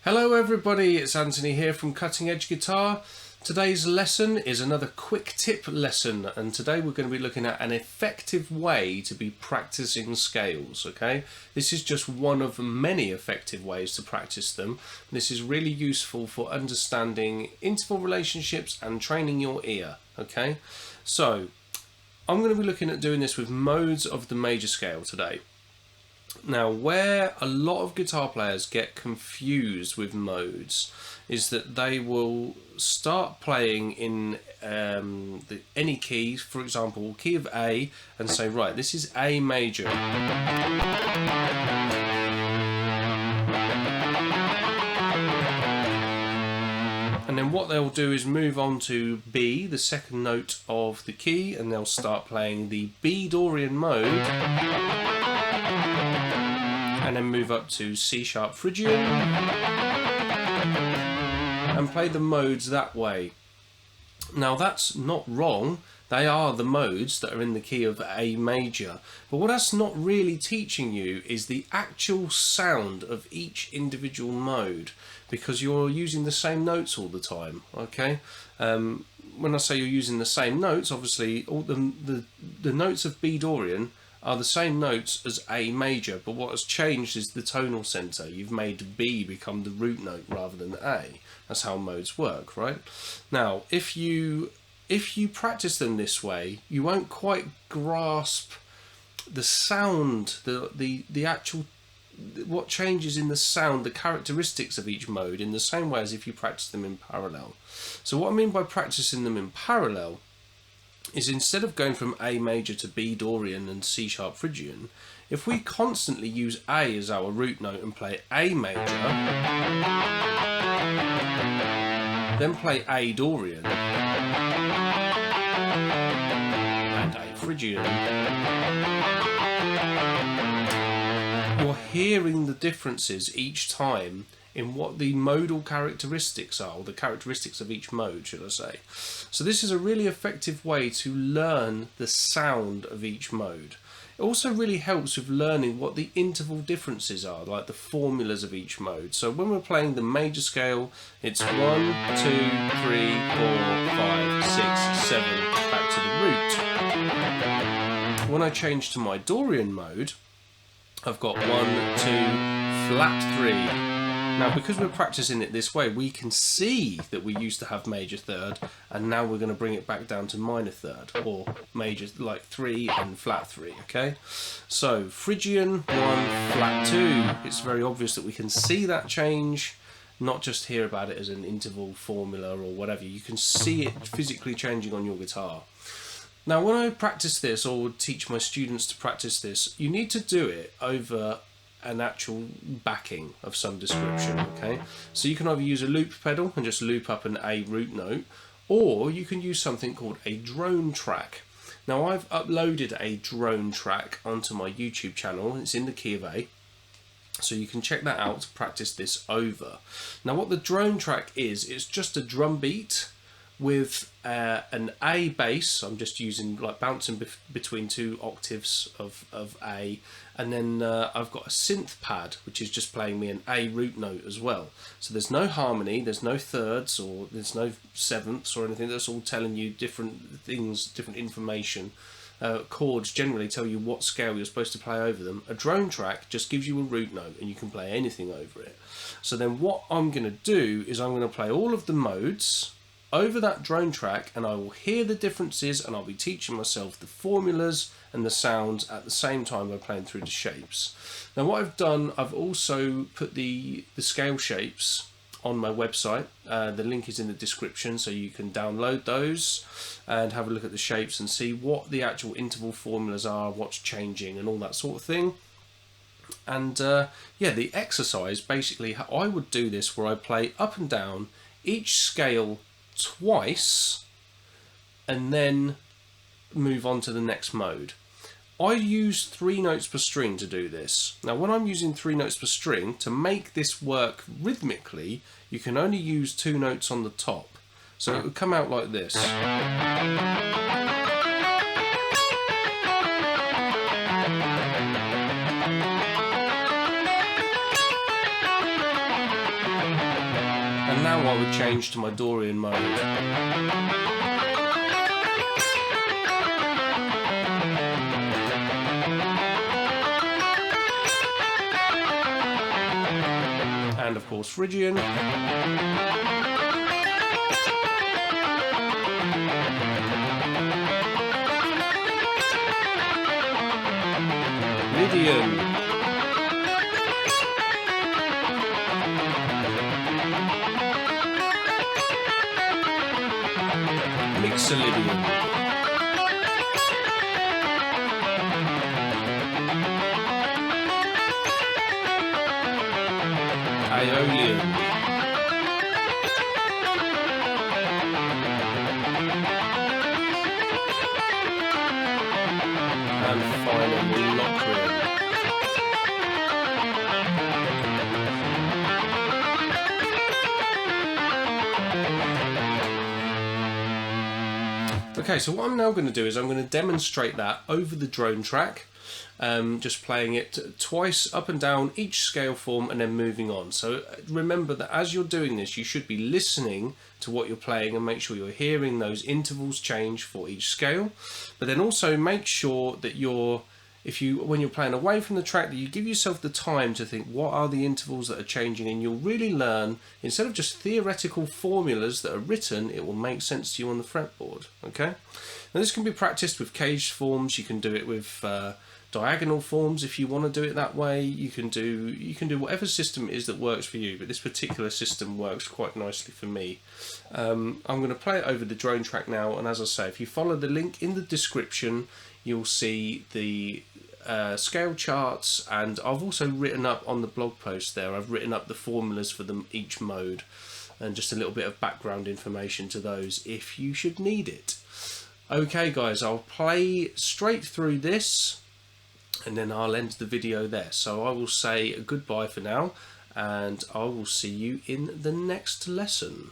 Hello everybody, it's Anthony here from Cutting Edge Guitar. Today's lesson is another quick tip lesson, and today we're going to be looking at an effective way to be practicing scales, okay? This is just one of many effective ways to practice them. This is really useful for understanding interval relationships and training your ear, okay? So, I'm going to be looking at doing this with modes of the major scale today. Now, where a lot of guitar players get confused with modes is that they will start playing in any key, for example, key of A, and say, right, this is A major. And then what they'll do is move on to B, the second note of the key, and they'll start playing the B Dorian mode. And then move up to C sharp Phrygian and play the modes that way. Now that's not wrong, they are the modes that are in the key of A major, but what that's not really teaching you is the actual sound of each individual mode, because you're using the same notes all the time, okay? When I say you're using the same notes, obviously all the notes of B Dorian are the same notes as A major, but what has changed is the tonal center. You've made B become the root note rather than A. That's how modes work, right? Now, if you practice them this way, you won't quite grasp the sound, the actual, what changes in the sound, the characteristics of each mode in the same way as if you practice them in parallel. So what I mean by practicing them in parallel is instead of going from A major to B Dorian and C sharp Phrygian, if we constantly use A as our root note and play A major, then play A Dorian and A Phrygian, you're hearing the differences each time in what the modal characteristics are, or the characteristics of each mode, should I say. So this is a really effective way to learn the sound of each mode. It also really helps with learning what the interval differences are, like the formulas of each mode. So when we're playing the major scale, it's 1, 2, 3, 4, 5, 6, 7, back to the root. When I change to my Dorian mode, I've got 1, 2, flat 3. Now, because we're practicing it this way, we can see that we used to have major third, and now we're going to bring it back down to minor third, or major like 3 and flat 3, okay? So, Phrygian 1, flat 2. It's very obvious that we can see that change, not just hear about it as an interval formula or whatever. You can see it physically changing on your guitar. Now, when I practice this, or would teach my students to practice this, you need to do it over an actual backing of some description, okay? So you can either use a loop pedal and just loop up an A root note, or you can use something called a drone track. Now, I've uploaded a drone track onto my YouTube channel. It's in the key of A, so you can check that out to practice this over. Now, what the drone track is, it's just a drum beat with an A bass. I'm just using, like, bouncing between 2 octaves of A, and then I've got a synth pad which is just playing me an A root note as well. So there's no harmony, there's no thirds, or there's no sevenths or anything. That's all telling you different things, different information. Chords generally tell you what scale you're supposed to play over them. A drone track just gives you a root note and you can play anything over it. So then what I'm going to do is I'm going to play all of the modes over that drone track, and I will hear the differences, and I'll be teaching myself the formulas and the sounds at the same time by playing through the shapes. Now, what I've done, I've also put the scale shapes on my website. The link is in the description, so you can download those and have a look at the shapes and see what the actual interval formulas are, what's changing and all that sort of thing. And yeah, the exercise, basically, how I would do this, where I play up and down each scale twice and then move on to the next mode. I use 3 notes per string to do this. Now, when I'm using 3 notes per string, to make this work rhythmically, you can only use 2 notes on the top. So it would come out like this. And now I would change to my Dorian mode. And of course Phrygian. LYDIAN. MIXOLYDIAN. AEOLIAN. And finally LOCRIAN. Okay, so what I'm now going to do is I'm going to demonstrate that over the drone track, just playing it twice up and down each scale form and then moving on. So remember that as you're doing this, you should be listening to what you're playing and make sure you're hearing those intervals change for each scale. But then also make sure that when you're playing away from the track, that you give yourself the time to think, what are the intervals that are changing? And you'll really learn, instead of just theoretical formulas that are written, it will make sense to you on the fretboard. Okay. Now this can be practiced with caged forms. You can do it with diagonal forms if you want to do it that way. You can do whatever system it is that works for you, but this particular system works quite nicely for me. I'm going to play it over the drone track now, and as I say, if you follow the link in the description, you'll see the scale charts, and I've also written up on the blog post there, I've written up the formulas for them each mode and just a little bit of background information to those if you should need it. Okay guys, I'll play straight through this and then I'll end the video there. So I will say goodbye for now, and I will see you in the next lesson.